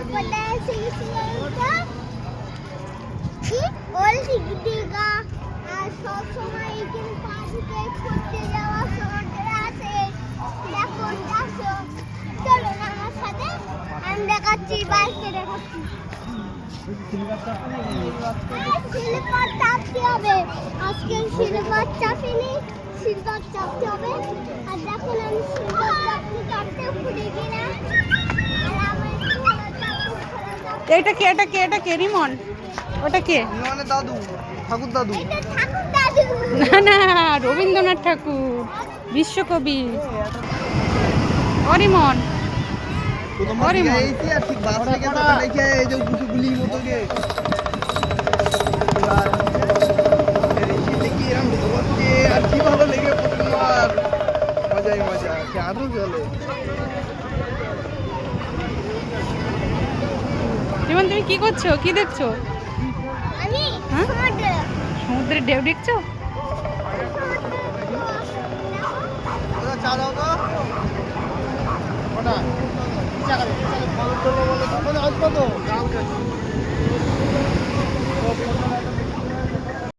কোথায় এসে গেছিলাম তো কি ওল্ড দীঘা আর সব সময় এখানে পার্কে ঘুরতে যাওয়ার সময় আছে দেখো দেখো চলো না আমার সাথে আমি দেখাচ্ছি বাইকে দেখাচ্ছি সিলভার চাপতে হবে আজকে সিলভার চাপিনি সিলভার চাপতে হবে আর দেখুন আমি সিলভার চাপতে ঘুরে গেলাম আর এটা কে রিমন? ওটা কে? রিমনের দাদু, ঠাকুর দাদু। এটা ঠাকুর দাদু না রবীন্দ্রনাথ ঠাকুর, বিশ্বকবি। রিমন প্রথমবার দীঘা এসেছি আর ঠিক বাস থেকে তো দেখে এই যে কিছু গুলির মতো গে দেখি এরকম ঢুকছে আর কি ভালো লেগে প্রথমবার মজাই মজা আরো চলে। রিমন তুমি কি করছো? কি দেখছো? আমি হ্যাঁ? সমুদ্রে সমুদ্রের ঢেউ দেখছো? চা দাও তো ওটা চা খাবে বলে তখন আসবো তো